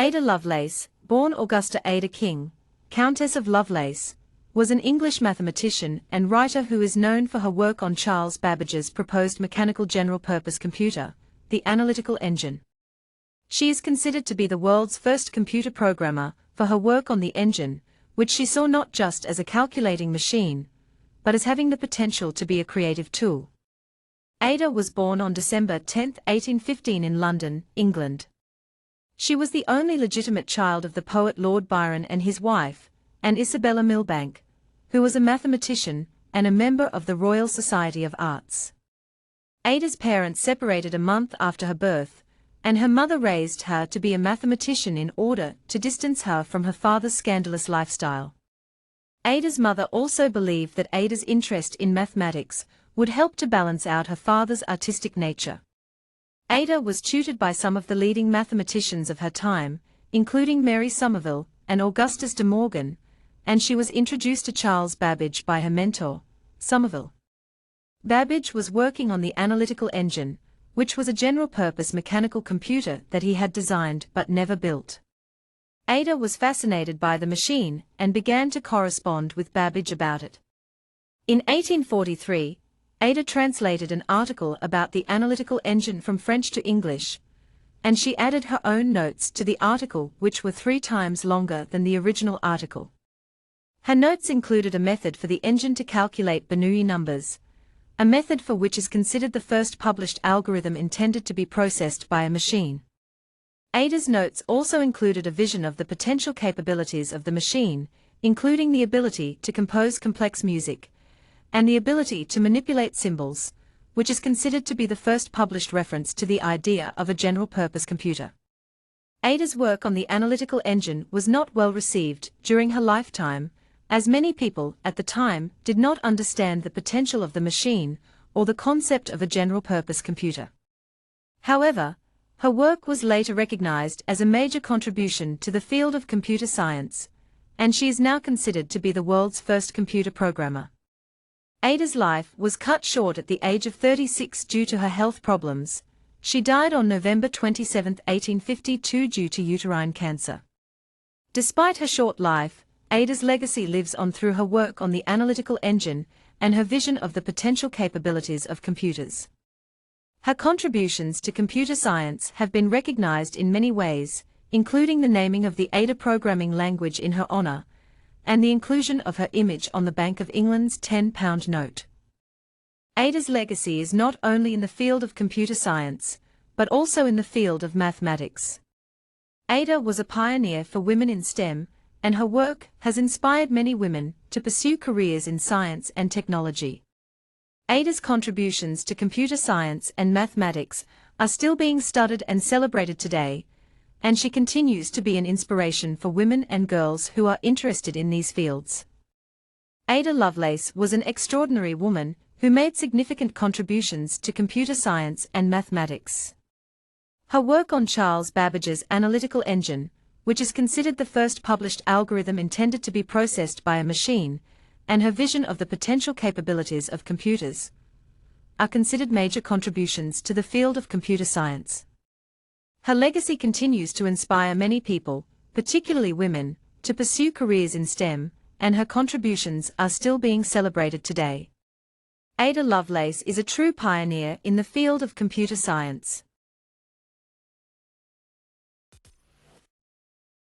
Ada Lovelace, born Augusta Ada King, Countess of Lovelace, was an English mathematician and writer who is known for her work on Charles Babbage's proposed mechanical general-purpose computer, the Analytical Engine. She is considered to be the world's first computer programmer for her work on the engine, which she saw not just as a calculating machine, but as having the potential to be a creative tool. Ada was born on December 10, 1815 in London, England. She was the only legitimate child of the poet Lord Byron and his wife, Anne Isabella Milbanke, who was a mathematician and a member of the Royal Society of Arts. Ada's parents separated a month after her birth, and her mother raised her to be a mathematician in order to distance her from her father's scandalous lifestyle. Ada's mother also believed that Ada's interest in mathematics would help to balance out her father's artistic nature. Ada was tutored by some of the leading mathematicians of her time, including Mary Somerville and Augustus de Morgan, and she was introduced to Charles Babbage by her mentor, Somerville. Babbage was working on the Analytical Engine, which was a general-purpose mechanical computer that he had designed but never built. Ada was fascinated by the machine and began to correspond with Babbage about it. In 1843, Ada translated an article about the Analytical Engine from French to English, and she added her own notes to the article which were 3 times longer than the original article. Her notes included a method for the engine to calculate Bernoulli numbers, a method for which is considered the first published algorithm intended to be processed by a machine. Ada's notes also included a vision of the potential capabilities of the machine, including the ability to compose complex music, and the ability to manipulate symbols, which is considered to be the first published reference to the idea of a general-purpose computer. Ada's work on the Analytical Engine was not well received during her lifetime, as many people at the time did not understand the potential of the machine or the concept of a general-purpose computer. However, her work was later recognized as a major contribution to the field of computer science, and she is now considered to be the world's first computer programmer. Ada's life was cut short at the age of 36 due to her health problems. She died on November 27, 1852 due to uterine cancer. Despite her short life, Ada's legacy lives on through her work on the Analytical Engine and her vision of the potential capabilities of computers. Her contributions to computer science have been recognized in many ways, including the naming of the Ada programming language in her honor, and the inclusion of her image on the Bank of England's £10 note. Ada's legacy is not only in the field of computer science, but also in the field of mathematics. Ada was a pioneer for women in STEM, and her work has inspired many women to pursue careers in science and technology. Ada's contributions to computer science and mathematics are still being studied and celebrated today, and she continues to be an inspiration for women and girls who are interested in these fields. Ada Lovelace was an extraordinary woman who made significant contributions to computer science and mathematics. Her work on Charles Babbage's Analytical Engine, which is considered the first published algorithm intended to be processed by a machine, and her vision of the potential capabilities of computers, are considered major contributions to the field of computer science. Her legacy continues to inspire many people, particularly women, to pursue careers in STEM, and her contributions are still being celebrated today. Ada Lovelace is a true pioneer in the field of computer science.